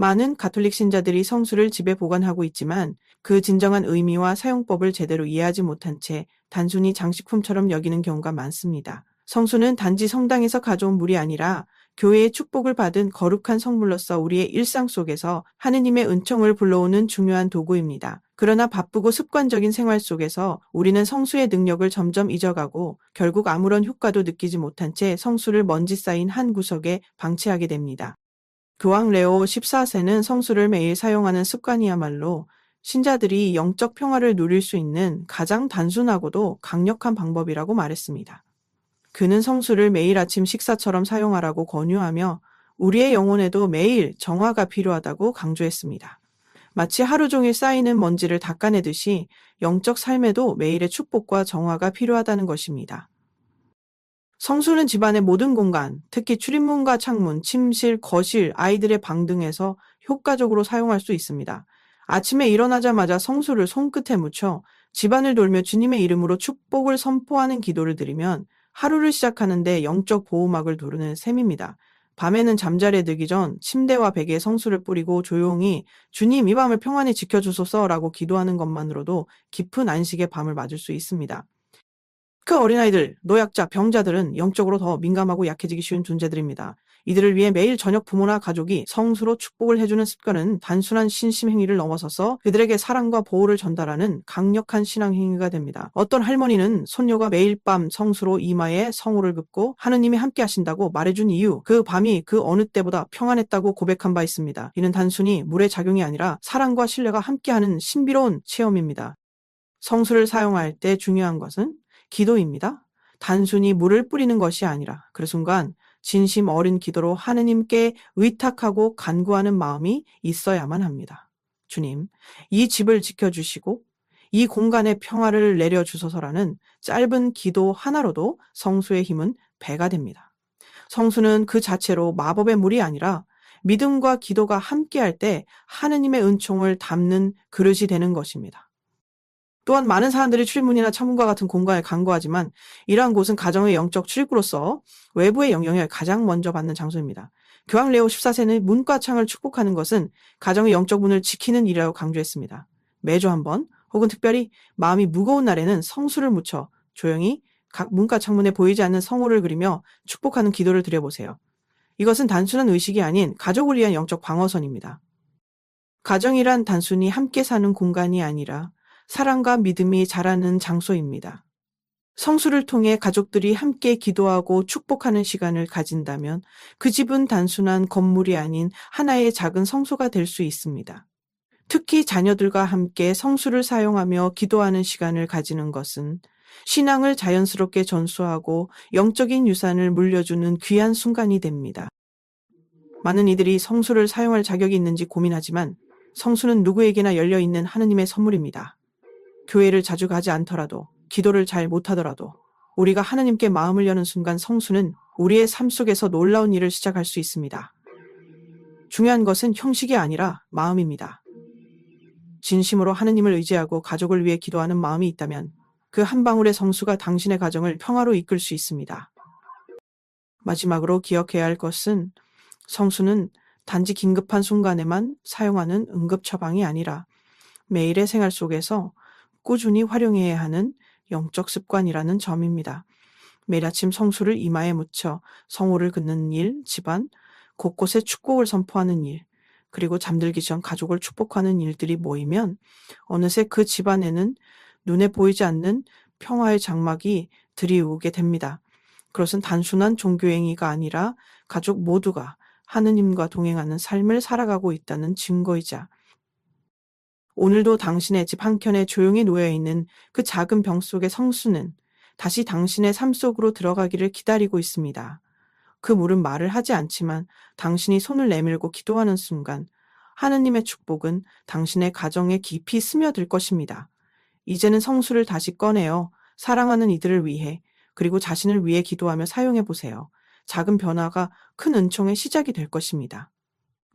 많은 가톨릭 신자들이 성수를 집에 보관하고 있지만 그 진정한 의미와 사용법을 제대로 이해하지 못한 채 단순히 장식품처럼 여기는 경우가 많습니다. 성수는 단지 성당에서 가져온 물이 아니라 교회의 축복을 받은 거룩한 성물로서 우리의 일상 속에서 하느님의 은총을 불러오는 중요한 도구입니다. 그러나 바쁘고 습관적인 생활 속에서 우리는 성수의 능력을 점점 잊어가고 결국 아무런 효과도 느끼지 못한 채 성수를 먼지 쌓인 한 구석에 방치하게 됩니다. 교황 레오 14세는 성수를 매일 사용하는 습관이야말로 신자들이 영적 평화를 누릴 수 있는 가장 단순하고도 강력한 방법이라고 말했습니다. 그는 성수를 매일 아침 식사처럼 사용하라고 권유하며 우리의 영혼에도 매일 정화가 필요하다고 강조했습니다. 마치 하루 종일 쌓이는 먼지를 닦아내듯이 영적 삶에도 매일의 축복과 정화가 필요하다는 것입니다. 성수는 집안의 모든 공간, 특히 출입문과 창문, 침실, 거실, 아이들의 방 등에서 효과적으로 사용할 수 있습니다. 아침에 일어나자마자 성수를 손끝에 묻혀 집안을 돌며 주님의 이름으로 축복을 선포하는 기도를 드리면 하루를 시작하는데 영적 보호막을 두르는 셈입니다. 밤에는 잠자리에 들기 전 침대와 베개에 성수를 뿌리고 조용히 주님 이 밤을 평안히 지켜주소서라고 기도하는 것만으로도 깊은 안식의 밤을 맞을 수 있습니다. 그 어린아이들, 노약자, 병자들은 영적으로 더 민감하고 약해지기 쉬운 존재들입니다. 이들을 위해 매일 저녁 부모나 가족이 성수로 축복을 해주는 습관은 단순한 신심 행위를 넘어서서 그들에게 사랑과 보호를 전달하는 강력한 신앙 행위가 됩니다. 어떤 할머니는 손녀가 매일 밤 성수로 이마에 성호를 긋고 하느님이 함께 하신다고 말해준 이유, 그 밤이 그 어느 때보다 평안했다고 고백한 바 있습니다. 이는 단순히 물의 작용이 아니라 사랑과 신뢰가 함께하는 신비로운 체험입니다. 성수를 사용할 때 중요한 것은 기도입니다. 단순히 물을 뿌리는 것이 아니라 그 순간 진심 어린 기도로 하느님께 의탁하고 간구하는 마음이 있어야만 합니다. 주님, 이 집을 지켜주시고 이 공간에 평화를 내려주소서라는 짧은 기도 하나로도 성수의 힘은 배가 됩니다. 성수는 그 자체로 마법의 물이 아니라 믿음과 기도가 함께할 때 하느님의 은총을 담는 그릇이 되는 것입니다. 또한 많은 사람들이 출입문이나 창문과 같은 공간을 간구하지만 이러한 곳은 가정의 영적 출입구로서 외부의 영향을 가장 먼저 받는 장소입니다. 교황 레오 14세는 문과 창을 축복하는 것은 가정의 영적 문을 지키는 일이라고 강조했습니다. 매주 한 번 혹은 특별히 마음이 무거운 날에는 성수를 묻혀 조용히 각 문과 창문에 보이지 않는 성호를 그리며 축복하는 기도를 드려보세요. 이것은 단순한 의식이 아닌 가족을 위한 영적 방어선입니다. 가정이란 단순히 함께 사는 공간이 아니라 사랑과 믿음이 자라는 장소입니다. 성수를 통해 가족들이 함께 기도하고 축복하는 시간을 가진다면 그 집은 단순한 건물이 아닌 하나의 작은 성소가 될 수 있습니다. 특히 자녀들과 함께 성수를 사용하며 기도하는 시간을 가지는 것은 신앙을 자연스럽게 전수하고 영적인 유산을 물려주는 귀한 순간이 됩니다. 많은 이들이 성수를 사용할 자격이 있는지 고민하지만 성수는 누구에게나 열려있는 하느님의 선물입니다. 교회를 자주 가지 않더라도, 기도를 잘 못하더라도 우리가 하느님께 마음을 여는 순간 성수는 우리의 삶 속에서 놀라운 일을 시작할 수 있습니다. 중요한 것은 형식이 아니라 마음입니다. 진심으로 하느님을 의지하고 가족을 위해 기도하는 마음이 있다면 그 한 방울의 성수가 당신의 가정을 평화로 이끌 수 있습니다. 마지막으로 기억해야 할 것은 성수는 단지 긴급한 순간에만 사용하는 응급 처방이 아니라 매일의 생활 속에서 꾸준히 활용해야 하는 영적 습관이라는 점입니다. 매일 아침 성수를 이마에 묻혀 성호를 긋는 일, 집안, 곳곳에 축복을 선포하는 일, 그리고 잠들기 전 가족을 축복하는 일들이 모이면 어느새 그 집안에는 눈에 보이지 않는 평화의 장막이 드리우게 됩니다. 그것은 단순한 종교행위가 아니라 가족 모두가 하느님과 동행하는 삶을 살아가고 있다는 증거이자 오늘도 당신의 집 한켠에 조용히 놓여있는 그 작은 병 속의 성수는 다시 당신의 삶 속으로 들어가기를 기다리고 있습니다. 그 물은 말을 하지 않지만 당신이 손을 내밀고 기도하는 순간 하느님의 축복은 당신의 가정에 깊이 스며들 것입니다. 이제는 성수를 다시 꺼내어 사랑하는 이들을 위해 그리고 자신을 위해 기도하며 사용해 보세요. 작은 변화가 큰 은총의 시작이 될 것입니다.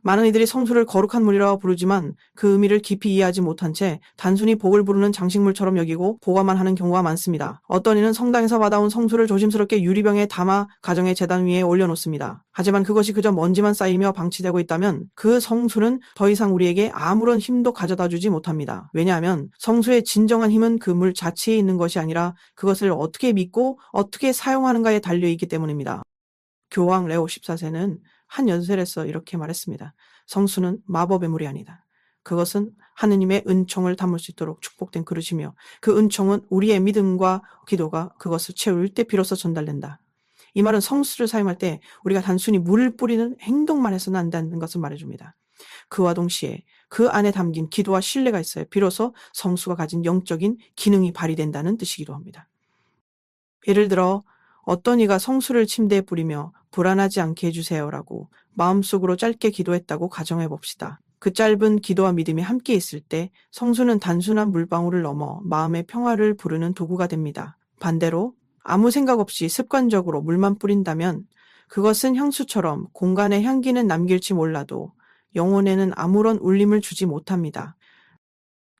많은 이들이 성수를 거룩한 물이라고 부르지만 그 의미를 깊이 이해하지 못한 채 단순히 복을 부르는 장식물처럼 여기고 보관만 하는 경우가 많습니다. 어떤 이는 성당에서 받아온 성수를 조심스럽게 유리병에 담아 가정의 제단 위에 올려놓습니다. 하지만 그것이 그저 먼지만 쌓이며 방치되고 있다면 그 성수는 더 이상 우리에게 아무런 힘도 가져다 주지 못합니다. 왜냐하면 성수의 진정한 힘은 그 물 자체에 있는 것이 아니라 그것을 어떻게 믿고 어떻게 사용하는가에 달려있기 때문입니다. 교황 레오 14세는 한 연설에서 이렇게 말했습니다. 성수는 마법의 물이 아니다. 그것은 하느님의 은총을 담을 수 있도록 축복된 그릇이며 그 은총은 우리의 믿음과 기도가 그것을 채울 때 비로소 전달된다. 이 말은 성수를 사용할 때 우리가 단순히 물을 뿌리는 행동만 해서는 안 된다는 것을 말해줍니다. 그와 동시에 그 안에 담긴 기도와 신뢰가 있어야 비로소 성수가 가진 영적인 기능이 발휘된다는 뜻이기도 합니다. 예를 들어 어떤 이가 성수를 침대에 뿌리며 불안하지 않게 해주세요라고 마음속으로 짧게 기도했다고 가정해 봅시다. 그 짧은 기도와 믿음이 함께 있을 때 성수는 단순한 물방울을 넘어 마음의 평화를 부르는 도구가 됩니다. 반대로 아무 생각 없이 습관적으로 물만 뿌린다면 그것은 향수처럼 공간에 향기는 남길지 몰라도 영혼에는 아무런 울림을 주지 못합니다.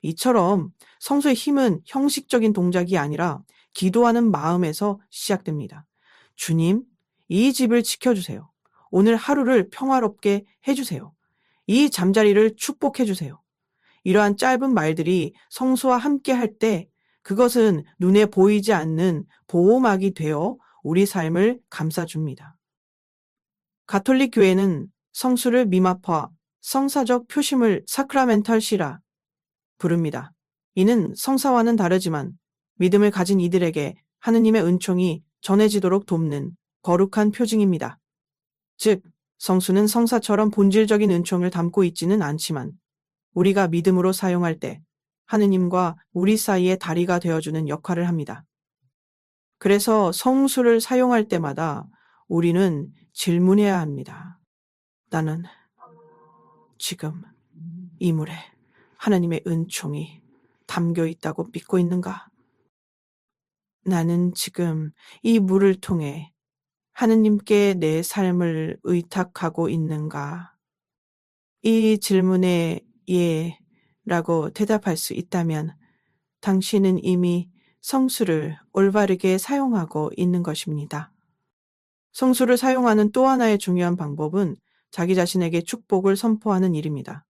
이처럼 성수의 힘은 형식적인 동작이 아니라 기도하는 마음에서 시작됩니다. 주님, 이 집을 지켜주세요. 오늘 하루를 평화롭게 해주세요. 이 잠자리를 축복해주세요. 이러한 짧은 말들이 성수와 함께 할 때 그것은 눈에 보이지 않는 보호막이 되어 우리 삶을 감싸줍니다. 가톨릭 교회는 성수를 미마파, 성사적 표심을 사크라멘탈 시라 부릅니다. 이는 성사와는 다르지만 믿음을 가진 이들에게 하느님의 은총이 전해지도록 돕는 거룩한 표징입니다. 즉, 성수는 성사처럼 본질적인 은총을 담고 있지는 않지만 우리가 믿음으로 사용할 때 하느님과 우리 사이의 다리가 되어주는 역할을 합니다. 그래서 성수를 사용할 때마다 우리는 질문해야 합니다. 나는 지금 이 물에 하나님의 은총이 담겨 있다고 믿고 있는가? 나는 지금 이 물을 통해 하느님께 내 삶을 의탁하고 있는가? 이 질문에 예 라고 대답할 수 있다면 당신은 이미 성수를 올바르게 사용하고 있는 것입니다. 성수를 사용하는 또 하나의 중요한 방법은 자기 자신에게 축복을 선포하는 일입니다.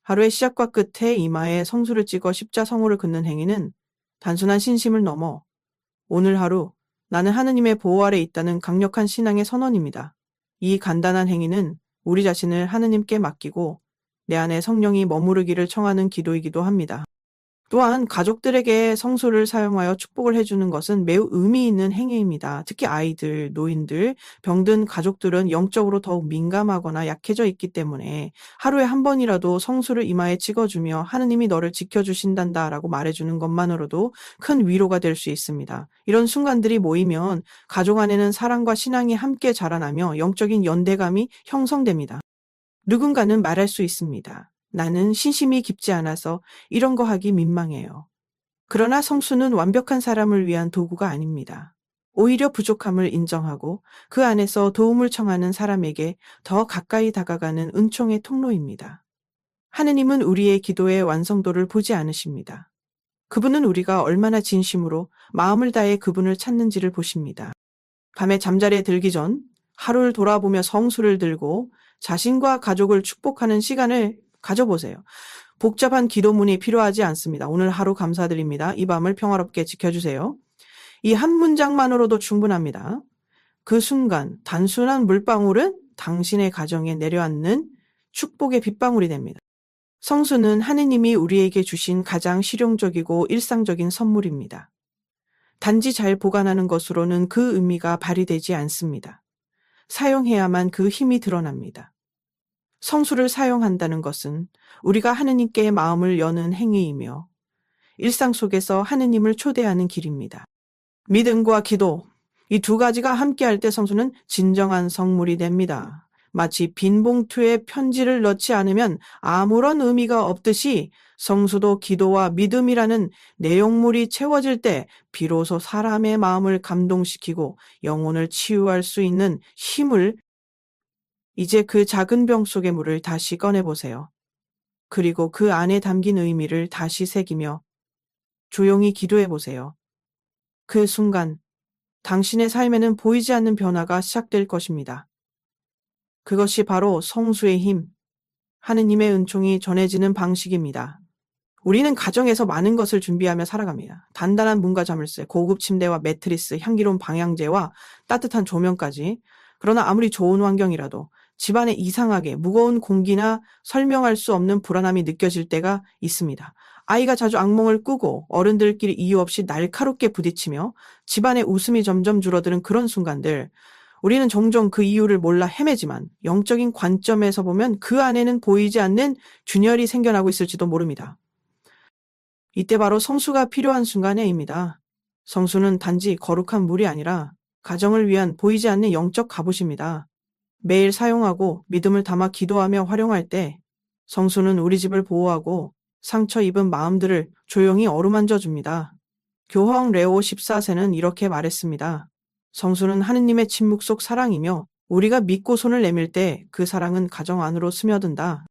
하루의 시작과 끝에 이마에 성수를 찍어 십자성호를 긋는 행위는 단순한 신심을 넘어 오늘 하루 나는 하느님의 보호 아래 있다는 강력한 신앙의 선언입니다. 이 간단한 행위는 우리 자신을 하느님께 맡기고 내 안에 성령이 머무르기를 청하는 기도이기도 합니다. 또한 가족들에게 성수를 사용하여 축복을 해주는 것은 매우 의미 있는 행위입니다. 특히 아이들, 노인들, 병든 가족들은 영적으로 더욱 민감하거나 약해져 있기 때문에 하루에 한 번이라도 성수를 이마에 찍어주며 하느님이 너를 지켜주신단다라고 말해주는 것만으로도 큰 위로가 될 수 있습니다. 이런 순간들이 모이면 가족 안에는 사랑과 신앙이 함께 자라나며 영적인 연대감이 형성됩니다. 누군가는 말할 수 있습니다. 나는 신심이 깊지 않아서 이런 거 하기 민망해요. 그러나 성수는 완벽한 사람을 위한 도구가 아닙니다. 오히려 부족함을 인정하고 그 안에서 도움을 청하는 사람에게 더 가까이 다가가는 은총의 통로입니다. 하느님은 우리의 기도의 완성도를 보지 않으십니다. 그분은 우리가 얼마나 진심으로 마음을 다해 그분을 찾는지를 보십니다. 밤에 잠자리에 들기 전 하루를 돌아보며 성수를 들고 자신과 가족을 축복하는 시간을 가져보세요. 복잡한 기도문이 필요하지 않습니다. 오늘 하루 감사드립니다. 이 밤을 평화롭게 지켜주세요. 이 한 문장만으로도 충분합니다. 그 순간 단순한 물방울은 당신의 가정에 내려앉는 축복의 빗방울이 됩니다. 성수는 하느님이 우리에게 주신 가장 실용적이고 일상적인 선물입니다. 단지 잘 보관하는 것으로는 그 의미가 발휘되지 않습니다. 사용해야만 그 힘이 드러납니다. 성수를 사용한다는 것은 우리가 하느님께 마음을 여는 행위이며 일상 속에서 하느님을 초대하는 길입니다. 믿음과 기도, 이 두 가지가 함께할 때 성수는 진정한 성물이 됩니다. 마치 빈 봉투에 편지를 넣지 않으면 아무런 의미가 없듯이 성수도 기도와 믿음이라는 내용물이 채워질 때 비로소 사람의 마음을 감동시키고 영혼을 치유할 수 있는 힘을 이제 그 작은 병 속의 물을 다시 꺼내보세요. 그리고 그 안에 담긴 의미를 다시 새기며 조용히 기도해 보세요. 그 순간 당신의 삶에는 보이지 않는 변화가 시작될 것입니다. 그것이 바로 성수의 힘, 하느님의 은총이 전해지는 방식입니다. 우리는 가정에서 많은 것을 준비하며 살아갑니다. 단단한 문과 자물쇠, 고급 침대와 매트리스, 향기로운 방향제와 따뜻한 조명까지. 그러나 아무리 좋은 환경이라도 집안에 이상하게 무거운 공기나 설명할 수 없는 불안함이 느껴질 때가 있습니다. 아이가 자주 악몽을 꾸고 어른들끼리 이유 없이 날카롭게 부딪히며 집안의 웃음이 점점 줄어드는 그런 순간들, 우리는 종종 그 이유를 몰라 헤매지만 영적인 관점에서 보면 그 안에는 보이지 않는 균열이 생겨나고 있을지도 모릅니다. 이때 바로 성수가 필요한 순간에입니다. 성수는 단지 거룩한 물이 아니라 가정을 위한 보이지 않는 영적 갑옷입니다. 매일 사용하고 믿음을 담아 기도하며 활용할 때 성수는 우리 집을 보호하고 상처 입은 마음들을 조용히 어루만져 줍니다. 교황 레오 14세는 이렇게 말했습니다. 성수는 하느님의 침묵 속 사랑이며 우리가 믿고 손을 내밀 때 그 사랑은 가정 안으로 스며든다.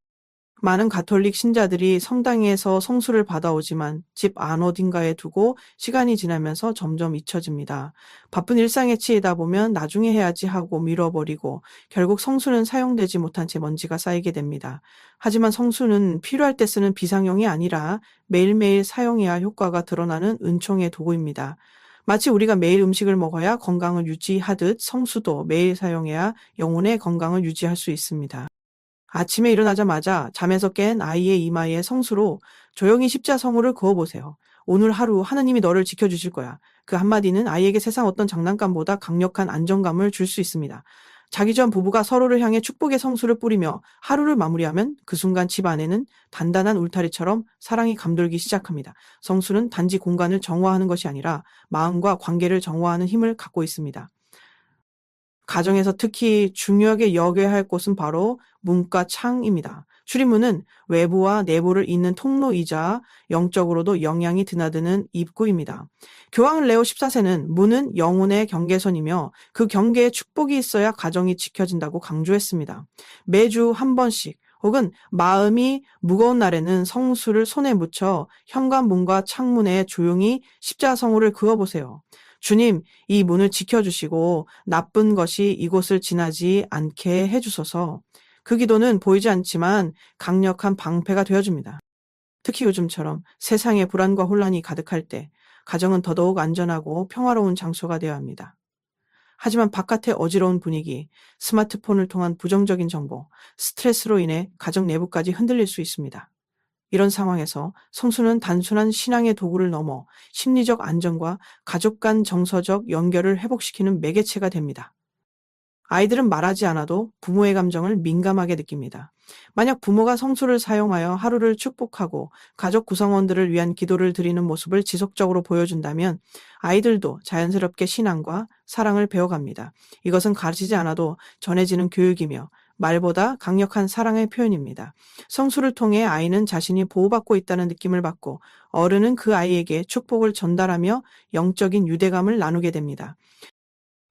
많은 가톨릭 신자들이 성당에서 성수를 받아오지만 집 안 어딘가에 두고 시간이 지나면서 점점 잊혀집니다. 바쁜 일상에 치이다 보면 나중에 해야지 하고 밀어버리고 결국 성수는 사용되지 못한 채 먼지가 쌓이게 됩니다. 하지만 성수는 필요할 때 쓰는 비상용이 아니라 매일매일 사용해야 효과가 드러나는 은총의 도구입니다. 마치 우리가 매일 음식을 먹어야 건강을 유지하듯 성수도 매일 사용해야 영혼의 건강을 유지할 수 있습니다. 아침에 일어나자마자 잠에서 깬 아이의 이마에 성수로 조용히 십자성호를 그어보세요. 오늘 하루 하느님이 너를 지켜주실 거야. 그 한마디는 아이에게 세상 어떤 장난감보다 강력한 안정감을 줄 수 있습니다. 자기 전 부부가 서로를 향해 축복의 성수를 뿌리며 하루를 마무리하면 그 순간 집 안에는 단단한 울타리처럼 사랑이 감돌기 시작합니다. 성수는 단지 공간을 정화하는 것이 아니라 마음과 관계를 정화하는 힘을 갖고 있습니다. 가정에서 특히 중요하게 여겨야 할 곳은 바로 문과 창입니다. 출입문은 외부와 내부를 잇는 통로이자 영적으로도 영향이 드나드는 입구입니다. 교황 레오 14세는 문은 영혼의 경계선이며 그 경계에 축복이 있어야 가정이 지켜진다고 강조했습니다. 매주 한 번씩 혹은 마음이 무거운 날에는 성수를 손에 묻혀 현관문과 창문에 조용히 십자성호를 그어보세요. 주님, 이 문을 지켜주시고 나쁜 것이 이곳을 지나지 않게 해주소서. 그 기도는 보이지 않지만 강력한 방패가 되어줍니다. 특히 요즘처럼 세상에 불안과 혼란이 가득할 때 가정은 더더욱 안전하고 평화로운 장소가 되어야 합니다. 하지만 바깥의 어지러운 분위기, 스마트폰을 통한 부정적인 정보, 스트레스로 인해 가정 내부까지 흔들릴 수 있습니다. 이런 상황에서 성수는 단순한 신앙의 도구를 넘어 심리적 안정과 가족 간 정서적 연결을 회복시키는 매개체가 됩니다. 아이들은 말하지 않아도 부모의 감정을 민감하게 느낍니다. 만약 부모가 성수를 사용하여 하루를 축복하고 가족 구성원들을 위한 기도를 드리는 모습을 지속적으로 보여준다면 아이들도 자연스럽게 신앙과 사랑을 배워갑니다. 이것은 가르치지 않아도 전해지는 교육이며 말보다 강력한 사랑의 표현입니다. 성수를 통해 아이는 자신이 보호받고 있다는 느낌을 받고 어른은 그 아이에게 축복을 전달하며 영적인 유대감을 나누게 됩니다.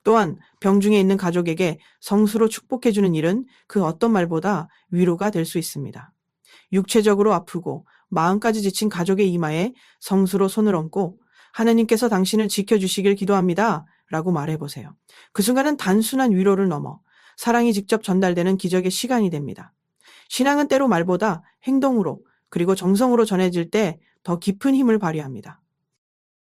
또한 병중에 있는 가족에게 성수로 축복해주는 일은 그 어떤 말보다 위로가 될 수 있습니다. 육체적으로 아프고 마음까지 지친 가족의 이마에 성수로 손을 얹고 하나님께서 당신을 지켜주시길 기도합니다. 라고 말해보세요. 그 순간은 단순한 위로를 넘어 사랑이 직접 전달되는 기적의 시간이 됩니다. 신앙은 때로 말보다 행동으로 그리고 정성으로 전해질 때 더 깊은 힘을 발휘합니다.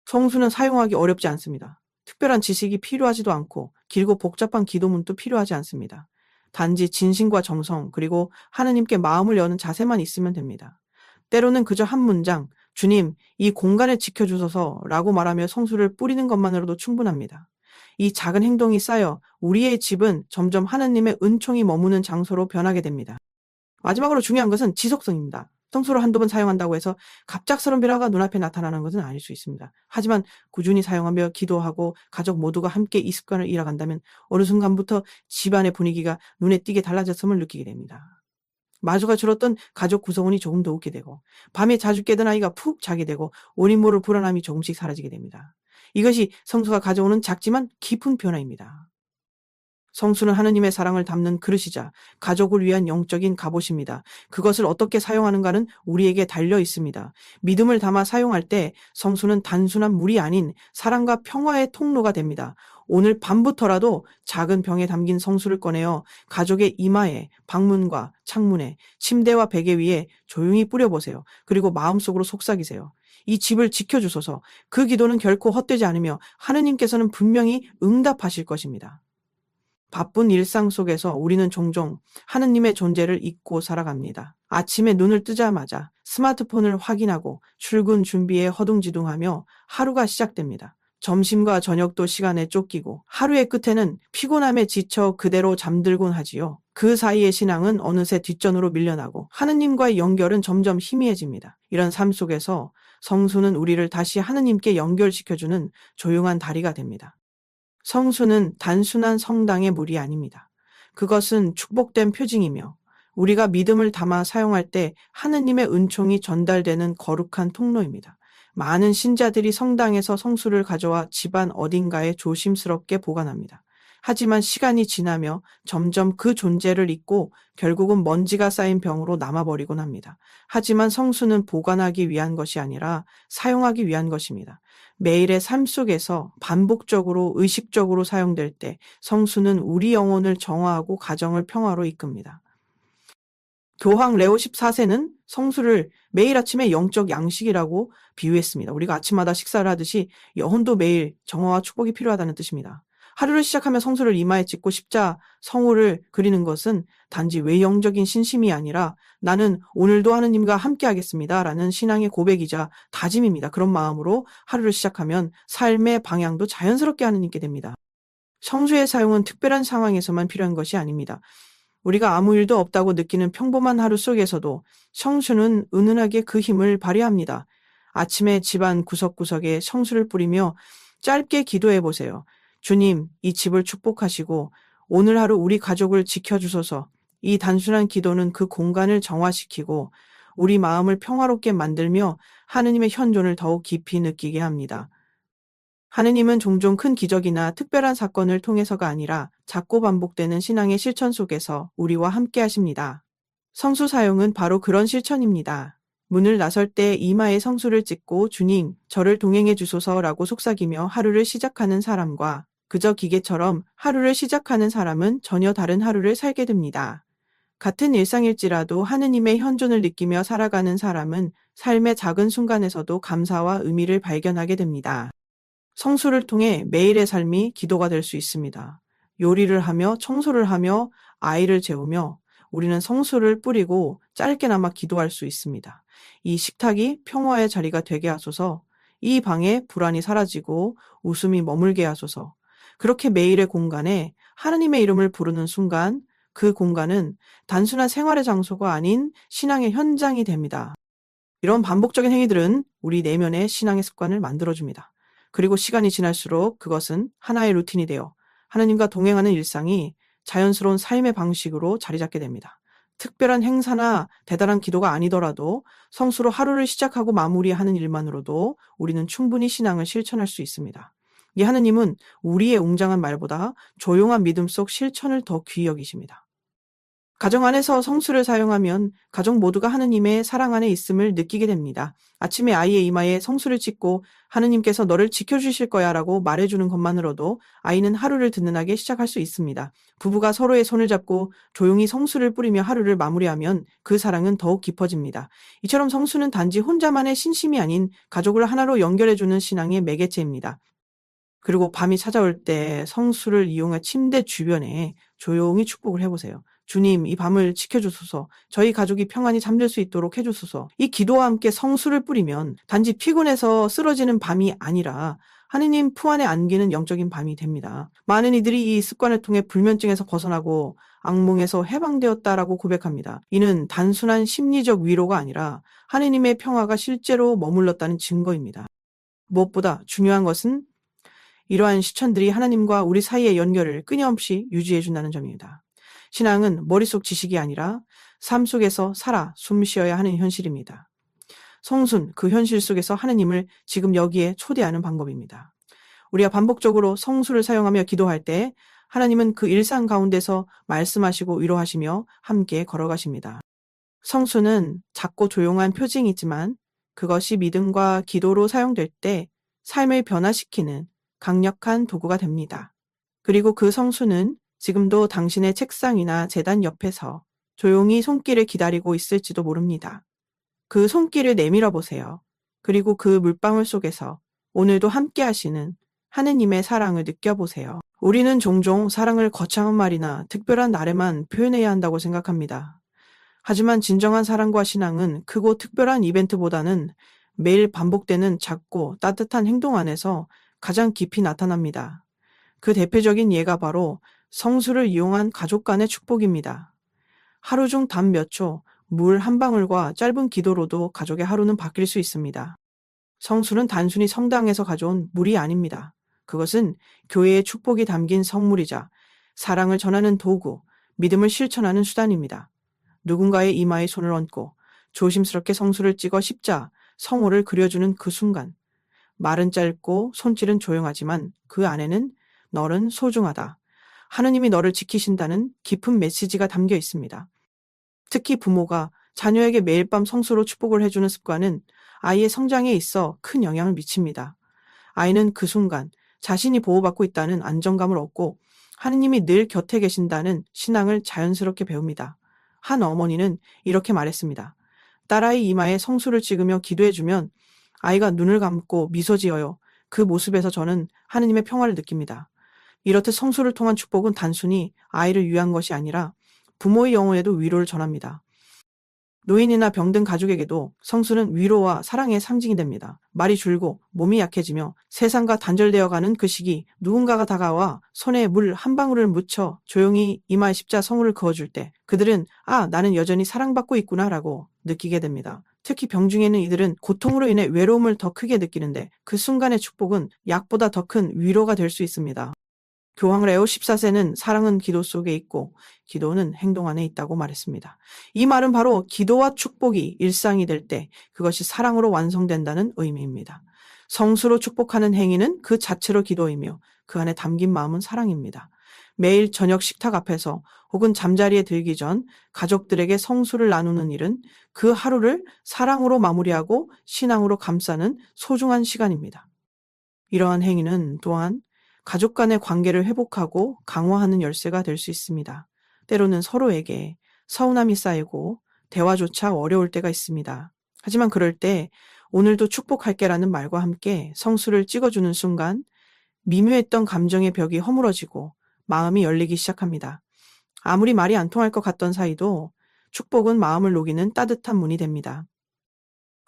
성수는 사용하기 어렵지 않습니다. 특별한 지식이 필요하지도 않고 길고 복잡한 기도문도 필요하지 않습니다. 단지 진심과 정성 그리고 하느님께 마음을 여는 자세만 있으면 됩니다. 때로는 그저 한 문장, 주님, 이 공간을 지켜주소서 라고 말하며 성수를 뿌리는 것만으로도 충분합니다. 이 작은 행동이 쌓여 우리의 집은 점점 하느님의 은총이 머무는 장소로 변하게 됩니다. 마지막으로 중요한 것은 지속성입니다. 성수를 한두 번 사용한다고 해서 갑작스러운 변화가 눈앞에 나타나는 것은 아닐 수 있습니다. 하지만 꾸준히 사용하며 기도하고 가족 모두가 함께 이 습관을 이어간다면 어느 순간부터 집안의 분위기가 눈에 띄게 달라졌음을 느끼게 됩니다. 마주가 줄었던 가족 구성원이 조금 더 웃게 되고 밤에 자주 깨던 아이가 푹 자게 되고 원인 모를 불안함이 조금씩 사라지게 됩니다. 이것이 성수가 가져오는 작지만 깊은 변화입니다. 성수는 하느님의 사랑을 담는 그릇이자 가족을 위한 영적인 갑옷입니다. 그것을 어떻게 사용하는가는 우리에게 달려 있습니다. 믿음을 담아 사용할 때 성수는 단순한 물이 아닌 사랑과 평화의 통로가 됩니다. 오늘 밤부터라도 작은 병에 담긴 성수를 꺼내어 가족의 이마에, 방문과 창문에, 침대와 베개 위에 조용히 뿌려보세요. 그리고 마음속으로 속삭이세요. 이 집을 지켜주소서. 그 기도는 결코 헛되지 않으며 하느님께서는 분명히 응답하실 것입니다. 바쁜 일상 속에서 우리는 종종 하느님의 존재를 잊고 살아갑니다. 아침에 눈을 뜨자마자 스마트폰을 확인하고 출근 준비에 허둥지둥하며 하루가 시작됩니다. 점심과 저녁도 시간에 쫓기고 하루의 끝에는 피곤함에 지쳐 그대로 잠들곤 하지요. 그 사이에 신앙은 어느새 뒷전으로 밀려나고 하느님과의 연결은 점점 희미해집니다. 이런 삶 속에서 성수는 우리를 다시 하느님께 연결시켜주는 조용한 다리가 됩니다. 성수는 단순한 성당의 물이 아닙니다. 그것은 축복된 표징이며 우리가 믿음을 담아 사용할 때 하느님의 은총이 전달되는 거룩한 통로입니다. 많은 신자들이 성당에서 성수를 가져와 집안 어딘가에 조심스럽게 보관합니다. 하지만 시간이 지나며 점점 그 존재를 잊고 결국은 먼지가 쌓인 병으로 남아버리곤 합니다. 하지만 성수는 보관하기 위한 것이 아니라 사용하기 위한 것입니다. 매일의 삶 속에서 반복적으로 의식적으로 사용될 때 성수는 우리 영혼을 정화하고 가정을 평화로 이끕니다. 교황 레오 14세는 성수를 매일 아침에 영적 양식이라고 비유했습니다. 우리가 아침마다 식사를 하듯이 영혼도 매일 정화와 축복이 필요하다는 뜻입니다. 하루를 시작하며 성수를 이마에 찍고 십자 성호를 그리는 것은 단지 외형적인 신심이 아니라 나는 오늘도 하느님과 함께 하겠습니다 라는 신앙의 고백이자 다짐입니다. 그런 마음으로 하루를 시작하면 삶의 방향도 자연스럽게 하느님께 됩니다. 성수의 사용은 특별한 상황에서만 필요한 것이 아닙니다. 우리가 아무 일도 없다고 느끼는 평범한 하루 속에서도 성수는 은은하게 그 힘을 발휘합니다. 아침에 집안 구석구석에 성수를 뿌리며 짧게 기도해 보세요. 주님, 이 집을 축복하시고 오늘 하루 우리 가족을 지켜주소서. 이 단순한 기도는 그 공간을 정화시키고 우리 마음을 평화롭게 만들며 하느님의 현존을 더욱 깊이 느끼게 합니다. 하느님은 종종 큰 기적이나 특별한 사건을 통해서가 아니라 작고 반복되는 신앙의 실천 속에서 우리와 함께 하십니다. 성수 사용은 바로 그런 실천입니다. 문을 나설 때 이마에 성수를 찍고 주님, 저를 동행해 주소서라고 속삭이며 하루를 시작하는 사람과 그저 기계처럼 하루를 시작하는 사람은 전혀 다른 하루를 살게 됩니다. 같은 일상일지라도 하느님의 현존을 느끼며 살아가는 사람은 삶의 작은 순간에서도 감사와 의미를 발견하게 됩니다. 성수를 통해 매일의 삶이 기도가 될 수 있습니다. 요리를 하며 청소를 하며 아이를 재우며 우리는 성수를 뿌리고 짧게나마 기도할 수 있습니다. 이 식탁이 평화의 자리가 되게 하소서. 이 방에 불안이 사라지고 웃음이 머물게 하소서. 그렇게 매일의 공간에 하느님의 이름을 부르는 순간 그 공간은 단순한 생활의 장소가 아닌 신앙의 현장이 됩니다. 이런 반복적인 행위들은 우리 내면의 신앙의 습관을 만들어줍니다. 그리고 시간이 지날수록 그것은 하나의 루틴이 되어 하느님과 동행하는 일상이 자연스러운 삶의 방식으로 자리 잡게 됩니다. 특별한 행사나 대단한 기도가 아니더라도 성수로 하루를 시작하고 마무리하는 일만으로도 우리는 충분히 신앙을 실천할 수 있습니다. 이 하느님은 우리의 웅장한 말보다 조용한 믿음 속 실천을 더 귀히 여기십니다. 가정 안에서 성수를 사용하면 가족 모두가 하느님의 사랑 안에 있음을 느끼게 됩니다. 아침에 아이의 이마에 성수를 찍고 하느님께서 너를 지켜주실 거야 라고 말해주는 것만으로도 아이는 하루를 든든하게 시작할 수 있습니다. 부부가 서로의 손을 잡고 조용히 성수를 뿌리며 하루를 마무리하면 그 사랑은 더욱 깊어집니다. 이처럼 성수는 단지 혼자만의 신심이 아닌 가족을 하나로 연결해주는 신앙의 매개체입니다. 그리고 밤이 찾아올 때 성수를 이용해 침대 주변에 조용히 축복을 해보세요. 주님, 이 밤을 지켜주소서. 저희 가족이 평안히 잠들 수 있도록 해주소서. 이 기도와 함께 성수를 뿌리면 단지 피곤해서 쓰러지는 밤이 아니라 하느님 품 안에 안기는 영적인 밤이 됩니다. 많은 이들이 이 습관을 통해 불면증에서 벗어나고 악몽에서 해방되었다라고 고백합니다. 이는 단순한 심리적 위로가 아니라 하느님의 평화가 실제로 머물렀다는 증거입니다. 무엇보다 중요한 것은 이러한 실천들이 하나님과 우리 사이의 연결을 끊임없이 유지해 준다는 점입니다. 신앙은 머릿속 지식이 아니라 삶 속에서 살아 숨 쉬어야 하는 현실입니다. 성수는 그 현실 속에서 하느님을 지금 여기에 초대하는 방법입니다. 우리가 반복적으로 성수를 사용하며 기도할 때 하나님은 그 일상 가운데서 말씀하시고 위로하시며 함께 걸어가십니다. 성수는 작고 조용한 표징이지만 그것이 믿음과 기도로 사용될 때 삶을 변화시키는 강력한 도구가 됩니다. 그리고 그 성수는 지금도 당신의 책상이나 제단 옆에서 조용히 손길을 기다리고 있을지도 모릅니다. 그 손길을 내밀어 보세요. 그리고 그 물방울 속에서 오늘도 함께 하시는 하느님의 사랑을 느껴보세요. 우리는 종종 사랑을 거창한 말이나 특별한 날에만 표현해야 한다고 생각합니다. 하지만 진정한 사랑과 신앙은 크고 특별한 이벤트보다는 매일 반복되는 작고 따뜻한 행동 안에서 가장 깊이 나타납니다. 그 대표적인 예가 바로 성수를 이용한 가족 간의 축복입니다. 하루 중 단 몇 초, 물 한 방울과 짧은 기도로도 가족의 하루는 바뀔 수 있습니다. 성수는 단순히 성당에서 가져온 물이 아닙니다. 그것은 교회의 축복이 담긴 성물이자 사랑을 전하는 도구, 믿음을 실천하는 수단입니다. 누군가의 이마에 손을 얹고 조심스럽게 성수를 찍어 십자, 성호를 그려주는 그 순간, 말은 짧고 손길은 조용하지만 그 안에는 너는 소중하다. 하느님이 너를 지키신다는 깊은 메시지가 담겨 있습니다. 특히 부모가 자녀에게 매일 밤 성수로 축복을 해주는 습관은 아이의 성장에 있어 큰 영향을 미칩니다. 아이는 그 순간 자신이 보호받고 있다는 안정감을 얻고 하느님이 늘 곁에 계신다는 신앙을 자연스럽게 배웁니다. 한 어머니는 이렇게 말했습니다. 딸아이 이마에 성수를 찍으며 기도해주면 아이가 눈을 감고 미소 지어요. 그 모습에서 저는 하느님의 평화를 느낍니다. 이렇듯 성수를 통한 축복은 단순히 아이를 위한 것이 아니라 부모의 영혼에도 위로를 전합니다. 노인이나 병든 가족에게도 성수는 위로와 사랑의 상징이 됩니다. 말이 줄고 몸이 약해지며 세상과 단절되어가는 그 시기, 누군가가 다가와 손에 물 한 방울을 묻혀 조용히 이마에 십자 성우를 그어줄 때 그들은 나는 여전히 사랑받고 있구나 라고 느끼게 됩니다. 특히 병중에 있는 이들은 고통으로 인해 외로움을 더 크게 느끼는데 그 순간의 축복은 약보다 더 큰 위로가 될 수 있습니다. 교황 레오 14세는 사랑은 기도 속에 있고 기도는 행동 안에 있다고 말했습니다. 이 말은 바로 기도와 축복이 일상이 될 때 그것이 사랑으로 완성된다는 의미입니다. 성수로 축복하는 행위는 그 자체로 기도이며 그 안에 담긴 마음은 사랑입니다. 매일 저녁 식탁 앞에서 혹은 잠자리에 들기 전 가족들에게 성수를 나누는 일은 그 하루를 사랑으로 마무리하고 신앙으로 감싸는 소중한 시간입니다. 이러한 행위는 또한 가족 간의 관계를 회복하고 강화하는 열쇠가 될 수 있습니다. 때로는 서로에게 서운함이 쌓이고 대화조차 어려울 때가 있습니다. 하지만 그럴 때 오늘도 축복할게라는 말과 함께 성수를 찍어주는 순간 미묘했던 감정의 벽이 허물어지고 마음이 열리기 시작합니다. 아무리 말이 안 통할 것 같던 사이도 축복은 마음을 녹이는 따뜻한 문이 됩니다.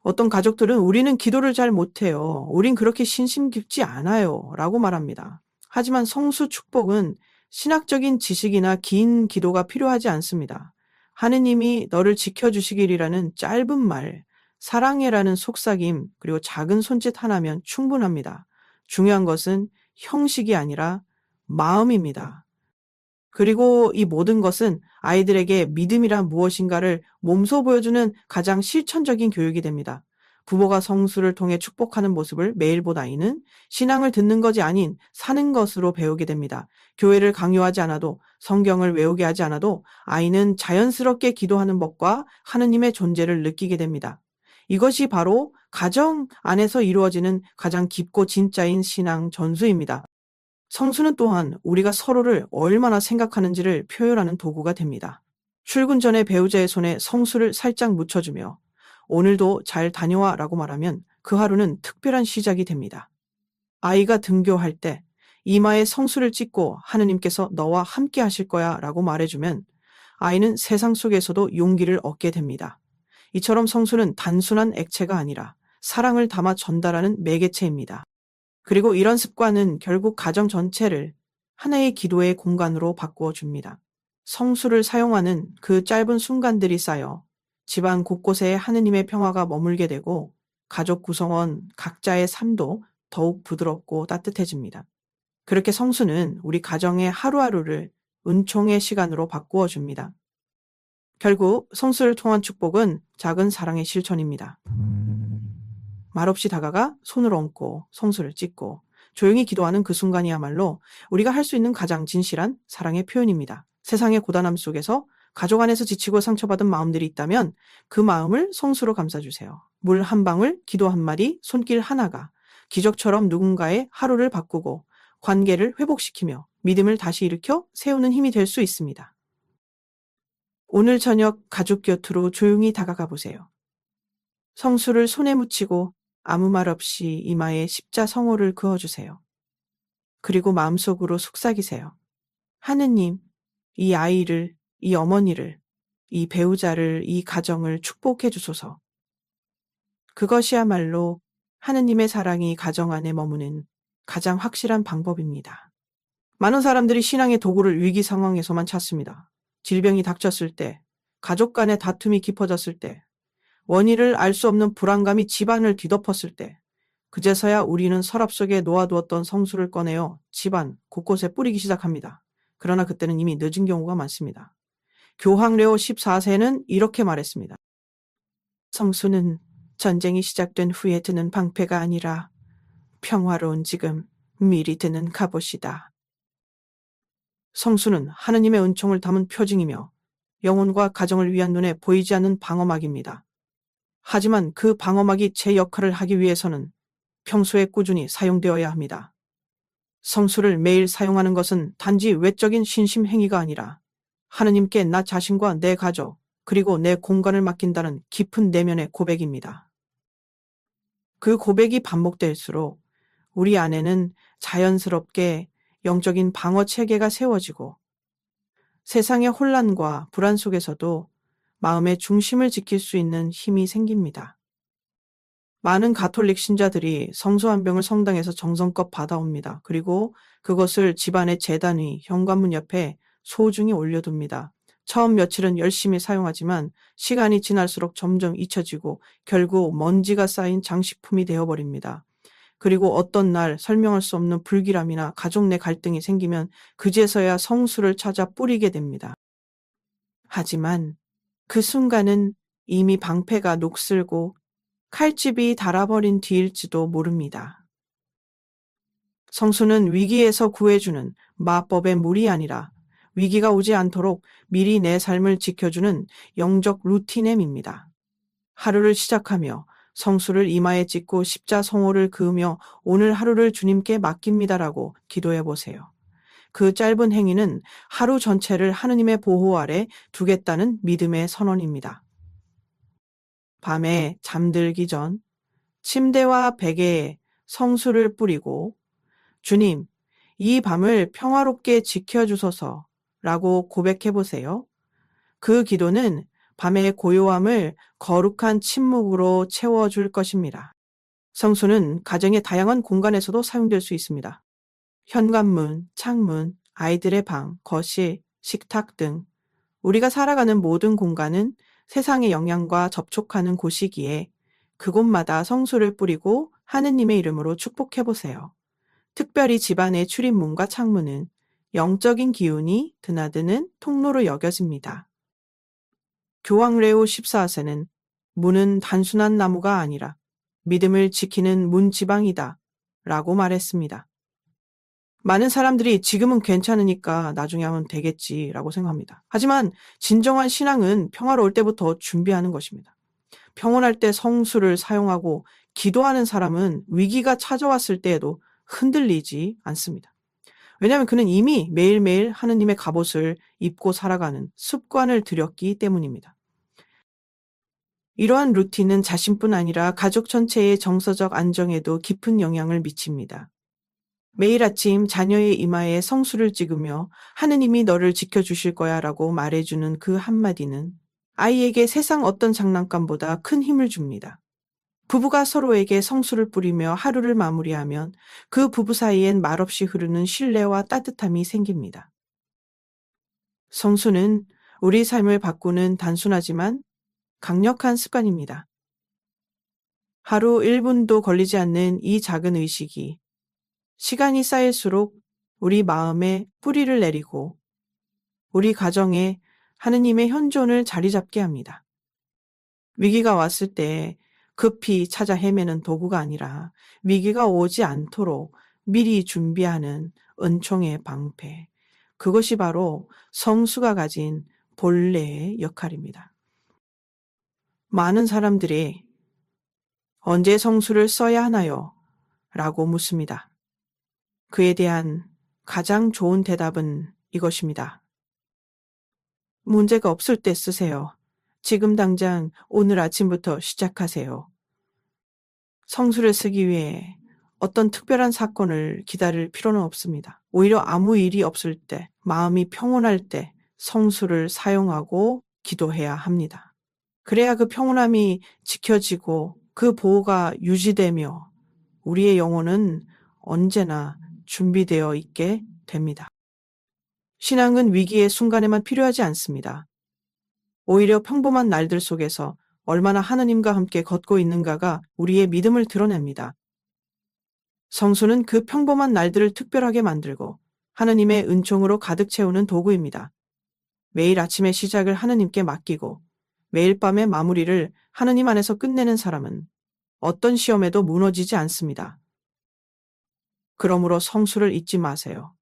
어떤 가족들은 우리는 기도를 잘 못해요. 우린 그렇게 신심 깊지 않아요. 라고 말합니다. 하지만 성수 축복은 신학적인 지식이나 긴 기도가 필요하지 않습니다. 하느님이 너를 지켜주시길이라는 짧은 말, 사랑해라는 속삭임, 그리고 작은 손짓 하나면 충분합니다. 중요한 것은 형식이 아니라 마음입니다. 그리고 이 모든 것은 아이들에게 믿음이란 무엇인가를 몸소 보여주는 가장 실천적인 교육이 됩니다. 부모가 성수를 통해 축복하는 모습을 매일 본 아이는 신앙을 듣는 것이 아닌 사는 것으로 배우게 됩니다. 교회를 강요하지 않아도 성경을 외우게 하지 않아도 아이는 자연스럽게 기도하는 법과 하느님의 존재를 느끼게 됩니다. 이것이 바로 가정 안에서 이루어지는 가장 깊고 진짜인 신앙 전수입니다. 성수는 또한 우리가 서로를 얼마나 생각하는지를 표현하는 도구가 됩니다. 출근 전에 배우자의 손에 성수를 살짝 묻혀주며 오늘도 잘 다녀와 라고 말하면 그 하루는 특별한 시작이 됩니다. 아이가 등교할 때 이마에 성수를 찍고 하느님께서 너와 함께 하실 거야 라고 말해주면 아이는 세상 속에서도 용기를 얻게 됩니다. 이처럼 성수는 단순한 액체가 아니라 사랑을 담아 전달하는 매개체입니다. 그리고 이런 습관은 결국 가정 전체를 하나의 기도의 공간으로 바꾸어 줍니다. 성수를 사용하는 그 짧은 순간들이 쌓여 집안 곳곳에 하느님의 평화가 머물게 되고 가족 구성원 각자의 삶도 더욱 부드럽고 따뜻해집니다. 그렇게 성수는 우리 가정의 하루하루를 은총의 시간으로 바꾸어 줍니다. 결국 성수를 통한 축복은 작은 사랑의 실천입니다. 말없이 다가가 손을 얹고 성수를 찍고 조용히 기도하는 그 순간이야말로 우리가 할 수 있는 가장 진실한 사랑의 표현입니다. 세상의 고단함 속에서 가족 안에서 지치고 상처받은 마음들이 있다면 그 마음을 성수로 감싸주세요. 물 한 방울, 기도 한 마디, 손길 하나가 기적처럼 누군가의 하루를 바꾸고 관계를 회복시키며 믿음을 다시 일으켜 세우는 힘이 될 수 있습니다. 오늘 저녁 가족 곁으로 조용히 다가가 보세요. 성수를 손에 묻히고 아무 말 없이 이마에 십자성호를 그어주세요. 그리고 마음속으로 속삭이세요. 하느님, 이 아이를, 이 어머니를, 이 배우자를, 이 가정을 축복해 주소서. 그것이야말로 하느님의 사랑이 가정 안에 머무는 가장 확실한 방법입니다. 많은 사람들이 신앙의 도구를 위기 상황에서만 찾습니다. 질병이 닥쳤을 때, 가족 간의 다툼이 깊어졌을 때, 원인을 알 수 없는 불안감이 집안을 뒤덮었을 때, 그제서야 우리는 서랍 속에 놓아두었던 성수를 꺼내어 집안 곳곳에 뿌리기 시작합니다. 그러나 그때는 이미 늦은 경우가 많습니다. 교황 레오 14세는 이렇게 말했습니다. 성수는 전쟁이 시작된 후에 드는 방패가 아니라 평화로운 지금 미리 드는 갑옷이다. 성수는 하느님의 은총을 담은 표징이며 영혼과 가정을 위한 눈에 보이지 않는 방어막입니다. 하지만 그 방어막이 제 역할을 하기 위해서는 평소에 꾸준히 사용되어야 합니다. 성수를 매일 사용하는 것은 단지 외적인 신심 행위가 아니라 하느님께 나 자신과 내 가족, 그리고 내 공간을 맡긴다는 깊은 내면의 고백입니다. 그 고백이 반복될수록 우리 안에는 자연스럽게 영적인 방어 체계가 세워지고 세상의 혼란과 불안 속에서도 마음의 중심을 지킬 수 있는 힘이 생깁니다. 많은 가톨릭 신자들이 성수 한 병을 성당에서 정성껏 받아옵니다. 그리고 그것을 집안의 제단 위, 현관문 옆에 소중히 올려둡니다. 처음 며칠은 열심히 사용하지만 시간이 지날수록 점점 잊혀지고 결국 먼지가 쌓인 장식품이 되어버립니다. 그리고 어떤 날 설명할 수 없는 불길함이나 가족 내 갈등이 생기면 그제서야 성수를 찾아 뿌리게 됩니다. 하지만 그 순간은 이미 방패가 녹슬고 칼집이 닳아버린 뒤일지도 모릅니다. 성수는 위기에서 구해주는 마법의 물이 아니라 위기가 오지 않도록 미리 내 삶을 지켜주는 영적 루틴엠입니다. 하루를 시작하며 성수를 이마에 찍고 십자성호를 그으며 오늘 하루를 주님께 맡깁니다라고 기도해 보세요. 그 짧은 행위는 하루 전체를 하느님의 보호 아래 두겠다는 믿음의 선언입니다. 밤에 잠들기 전 침대와 베개에 성수를 뿌리고 주님, 이 밤을 평화롭게 지켜주소서 라고 고백해 보세요. 그 기도는 밤의 고요함을 거룩한 침묵으로 채워줄 것입니다. 성수는 가정의 다양한 공간에서도 사용될 수 있습니다. 현관문, 창문, 아이들의 방, 거실, 식탁 등 우리가 살아가는 모든 공간은 세상의 영향과 접촉하는 곳이기에 그곳마다 성수를 뿌리고 하느님의 이름으로 축복해 보세요. 특별히 집안의 출입문과 창문은 영적인 기운이 드나드는 통로로 여겨집니다. 교황 레오 14세는 문은 단순한 나무가 아니라 믿음을 지키는 문지방이다 라고 말했습니다. 많은 사람들이 지금은 괜찮으니까 나중에 하면 되겠지라고 생각합니다. 하지만 진정한 신앙은 평화로울 때부터 준비하는 것입니다. 평온할 때 성수를 사용하고 기도하는 사람은 위기가 찾아왔을 때에도 흔들리지 않습니다. 왜냐하면 그는 이미 매일매일 하느님의 갑옷을 입고 살아가는 습관을 들였기 때문입니다. 이러한 루틴은 자신뿐 아니라 가족 전체의 정서적 안정에도 깊은 영향을 미칩니다. 매일 아침 자녀의 이마에 성수를 찍으며 하느님이 너를 지켜주실 거야 라고 말해주는 그 한마디는 아이에게 세상 어떤 장난감보다 큰 힘을 줍니다. 부부가 서로에게 성수를 뿌리며 하루를 마무리하면 그 부부 사이엔 말없이 흐르는 신뢰와 따뜻함이 생깁니다. 성수는 우리 삶을 바꾸는 단순하지만 강력한 습관입니다. 하루 1분도 걸리지 않는 이 작은 의식이 시간이 쌓일수록 우리 마음에 뿌리를 내리고 우리 가정에 하느님의 현존을 자리 잡게 합니다. 위기가 왔을 때 급히 찾아 헤매는 도구가 아니라 위기가 오지 않도록 미리 준비하는 은총의 방패. 그것이 바로 성수가 가진 본래의 역할입니다. 많은 사람들이 언제 성수를 써야 하나요? 라고 묻습니다. 그에 대한 가장 좋은 대답은 이것입니다. 문제가 없을 때 쓰세요. 지금 당장 오늘 아침부터 시작하세요. 성수를 쓰기 위해 어떤 특별한 사건을 기다릴 필요는 없습니다. 오히려 아무 일이 없을 때, 마음이 평온할 때 성수를 사용하고 기도해야 합니다. 그래야 그 평온함이 지켜지고 그 보호가 유지되며 우리의 영혼은 언제나 준비되어 있게 됩니다. 신앙은 위기의 순간에만 필요하지 않습니다. 오히려 평범한 날들 속에서 얼마나 하느님과 함께 걷고 있는가가 우리의 믿음을 드러냅니다. 성수는 그 평범한 날들을 특별하게 만들고 하느님의 은총으로 가득 채우는 도구입니다. 매일 아침의 시작을 하느님께 맡기고 매일 밤의 마무리를 하느님 안에서 끝내는 사람은 어떤 시험에도 무너지지 않습니다. 그러므로 성수를 잊지 마세요.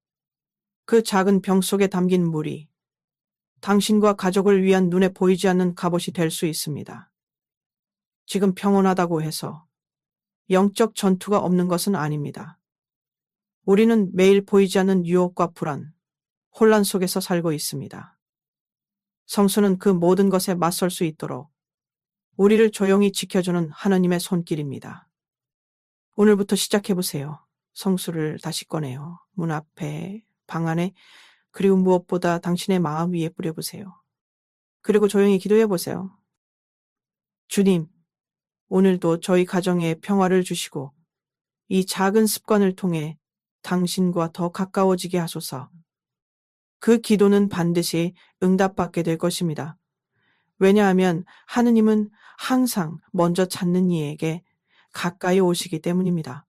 그 작은 병 속에 담긴 물이 당신과 가족을 위한 눈에 보이지 않는 갑옷이 될 수 있습니다. 지금 평온하다고 해서 영적 전투가 없는 것은 아닙니다. 우리는 매일 보이지 않는 유혹과 불안, 혼란 속에서 살고 있습니다. 성수는 그 모든 것에 맞설 수 있도록 우리를 조용히 지켜주는 하나님의 손길입니다. 오늘부터 시작해보세요. 성수를 다시 꺼내요. 문 앞에, 방 안에, 그리고 무엇보다 당신의 마음 위에 뿌려보세요. 그리고 조용히 기도해보세요. 주님, 오늘도 저희 가정에 평화를 주시고 이 작은 습관을 통해 당신과 더 가까워지게 하소서. 그 기도는 반드시 응답받게 될 것입니다. 왜냐하면 하느님은 항상 먼저 찾는 이에게 가까이 오시기 때문입니다.